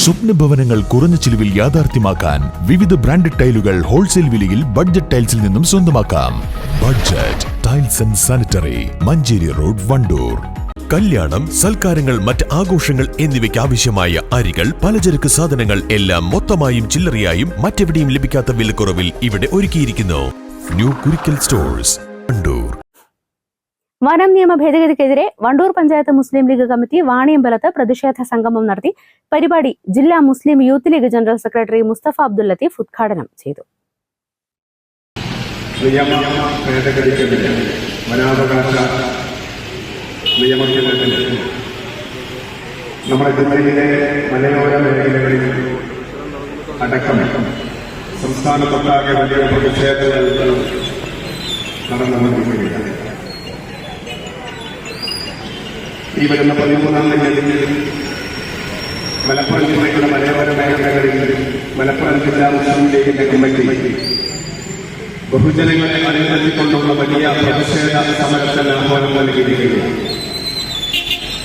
സ്വപ്ന ഭവനങ്ങൾ കുറഞ്ഞ ചിലവിൽ യാഥാർത്ഥ്യമാക്കാൻ വിവിധ ബ്രാൻഡഡ് ടൈലുകൾ ഹോൾസെയിൽ വിലയിൽ ബഡ്ജറ്റ് ടൈൽസിൽ നിന്നും സ്വന്തമാക്കാം. Budget tiles and sanitary, Manjeri road, Wandoor. കല്യാണം, സൽക്കാരങ്ങൾ, മറ്റ് ആഘോഷങ്ങൾ എന്നിവയ്ക്ക് ആവശ്യമായ അരികൾ, പലചരക്ക് സാധനങ്ങൾ എല്ലാം മൊത്തമായും ചില്ലറയായും മറ്റെവിടെയും ലഭിക്കാത്ത വിലക്കുറവിൽ ഇവിടെ ഒരുക്കിയിരിക്കുന്നു. New Kurikkal stores, Wandoor. വനം നിയമ ഭേദഗതിക്കെതിരെ വണ്ടൂർ പഞ്ചായത്ത് മുസ്ലിം ലീഗ് കമ്മിറ്റി വാണിയമ്പലത്ത് പ്രതിഷേധ സംഗമം നടത്തി. പരിപാടി ജില്ലാ മുസ്ലിം യൂത്ത് ലീഗ് ജനറൽ സെക്രട്ടറി മുസ്തഫ അബ്ദുൽ ലത്തീഫ് ഉദ്ഘാടനം ചെയ്തു. നമ്മുടെ ജില്ലയിലെ മലയോര മേഖലകളിൽ അടക്കം സംസ്ഥാനത്തൊട്ടാകെ വലിയ പ്രതിഷേധങ്ങൾ നടന്നുകൊണ്ടിരിക്കുകയാണ്. ഈ വരുന്ന 13-ാം തീയതി മലപ്പുറം ജില്ലയുടെ മലയോര മേഖലകളിൽ മലപ്പുറം ജില്ലാ മുസ്ലിം ലീഗിന്റെ കമ്മിറ്റി ബഹുജനങ്ങളെ അനുസരിച്ചുകൊണ്ടുള്ള വലിയ പ്രതിഷേധ സമരത്തിന് ആഹ്വാനം നൽകിയിരിക്കുകയാണ്.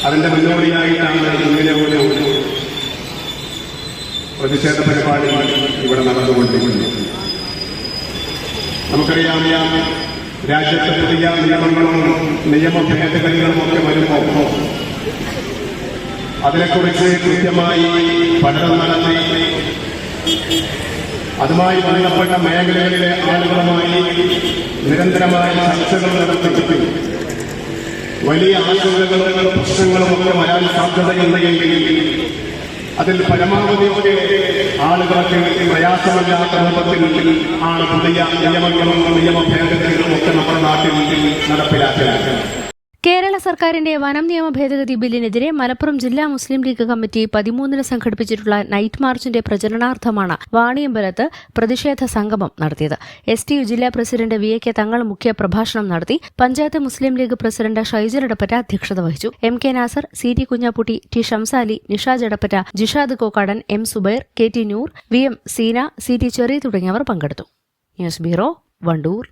അതിന്റെ മുന്നോടിയായിട്ടാണ് ഇങ്ങനെ ഒരു പ്രതിഷേധ പരിപാടി ഇവിടെ നടന്നുകൊണ്ടിരിക്കുന്നത്. നമുക്കറിയാം, രാജ്യത്തെ പുതിയ നിയമങ്ങളും നിയമ ഭേദഗതികളും ഒക്കെ വരുമ്പോൾ അതിനെക്കുറിച്ച് കൃത്യമായി പഠനം നടത്തി അതുമായി ബന്ധപ്പെട്ട മേഖലകളിലെ ആളുകളുമായി നിരന്തരമായ ചർച്ചകൾ നടത്തി വലിയ ആശങ്കകളും പ്രശ്നങ്ങളും ഒക്കെ വരാൻ സാധ്യതയുണ്ടെങ്കിൽ അതിൽ പരമാവധിയൊക്കെ ആളുകൾക്ക് പ്രയാസമില്ലാത്ത രൂപത്തിൽ ആണ് പുതിയ നിയമങ്ങളും നിയമ ഭേദഗതികളും ഒക്കെ നമ്മുടെ നാട്ടിൽ നടപ്പിലാക്കുന്നത്. കേരള സർക്കാരിന്റെ വനം നിയമ ഭേദഗതി ബില്ലിനെതിരെ മലപ്പുറം ജില്ലാ മുസ്ലിം ലീഗ് കമ്മിറ്റി 13-ന് സംഘടിപ്പിച്ചിട്ടുള്ള നൈറ്റ് മാർച്ചിന്റെ പ്രചരണാർത്ഥമാണ് വാണിയമ്പലത്ത് പ്രതിഷേധ സംഗമം നടത്തിയത്. STU ജില്ലാ പ്രസിഡന്റ് VK തങ്ങൾ മുഖ്യ പ്രഭാഷണം നടത്തി. പഞ്ചായത്ത് മുസ്ലിം ലീഗ് പ്രസിഡന്റ് ഷൈജൽ എടപ്പറ്റ അധ്യക്ഷത വഹിച്ചു. MK Nasar, CT Kunjapputty, T Shamsali, Nishaj Edappatta, Jishad Kokkadan, M Subair, KT Noor, VM Seena, CT Cherry തുടങ്ങിയവർ പങ്കെടുത്തു. News bureau, Wandoor.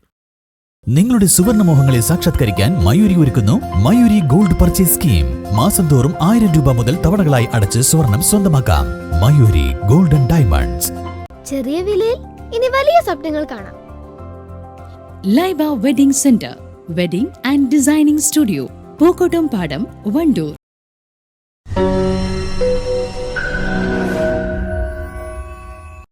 നിങ്ങളുടെ സുവർണമോഹങ്ങളെ സാക്ഷാത്കരിക്കാൻ മയൂരി ഒരുക്കുന്നു മയൂരി ഗോൾഡ് പർച്ചേസ് സ്കീം. മാസം തോറും 1000 രൂപ മുതൽ തവണകളായി അടച്ച് സ്വർണം സ്വന്തമാക്കാം. Mayuri golden diamonds. ചെറിയ വിലയിൽ ഇനി വലിയ സ്വപ്നങ്ങൾ കാണാം. Laiba wedding centre, wedding and designing studio, Pookottam പാടം, വണ്ടൂർ.